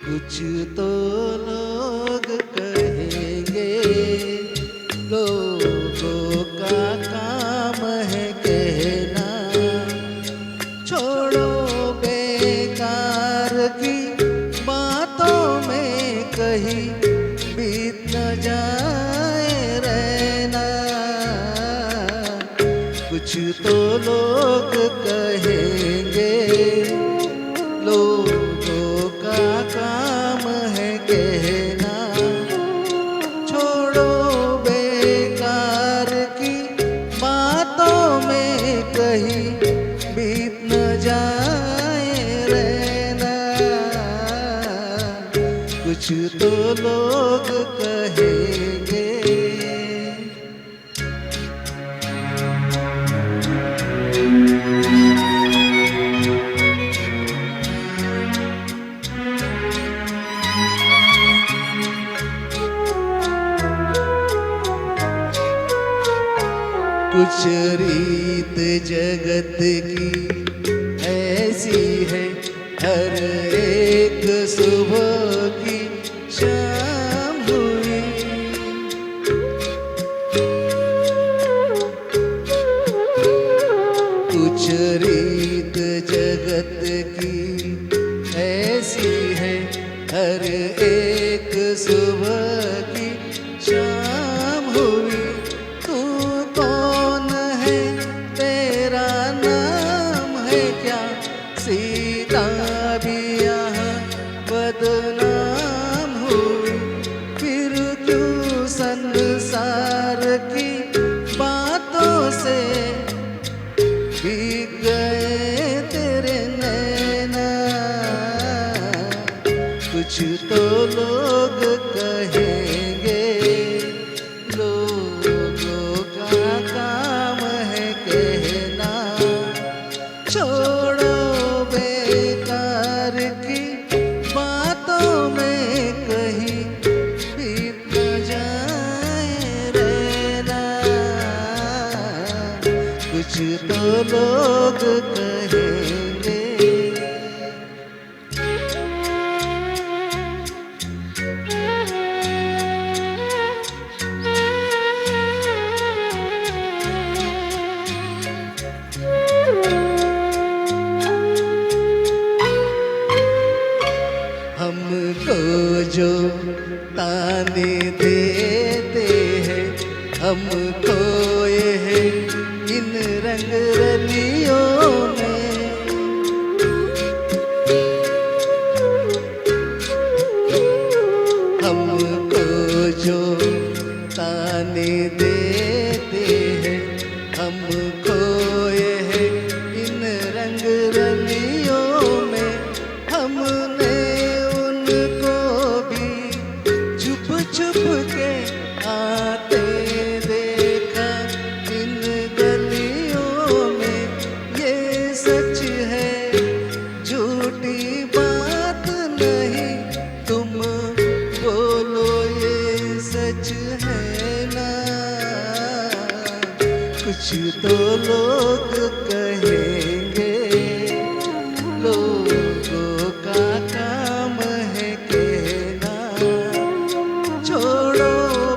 कुछ तो लोग कहेंगे, लोगों का काम है कहना। छोड़ो बेकार की बातों में कहीं बीत न जाए रहना। कुछ तो लोग कहेंगे, लोगों का काम है कहना। छोड़ो बेकार की बातों में कहीं बीत न जाए रहना। कुछ तो लोग कहेंगे। कुछ रीत जगत की ऐसी है, हर एक सुबह की शाम हुई। कुछ रीत जगत की ऐसी है, हर एक सुबह की शाम हुई। सीता भी यहाँ बदनाम हुई। फिर क्यों संसार की बातों से भीग गए तेरे नैना। कुछ तो लोग कहेंगे, लोगों का काम है कहना। छोड़ो बेकार की बातों में कहीं बीत न जाए रहना। कुछ तो लोग कहेंगे। हमको जो ताने देते हैं, हम खोए हैं इन रंग रलियों में। हमको जो ताने देते हैं, हम खोए हैं इन रंग रलियों में। हमने छुप के आते देखा इन गलियों में। ये सच है, झूठी बात नहीं, तुम बोलो ये सच है ना। कुछ तो लोग कहेंगे, लोगों का काम है कहना। छोड़ो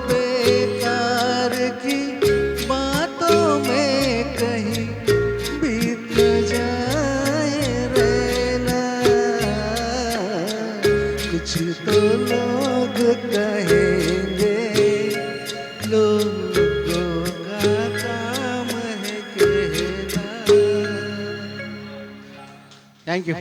बेकार की बातों में कहीं बीत न जाए रहना। कुछ तो लोग कहेंगे, लोगों का काम है कहना। Thank you.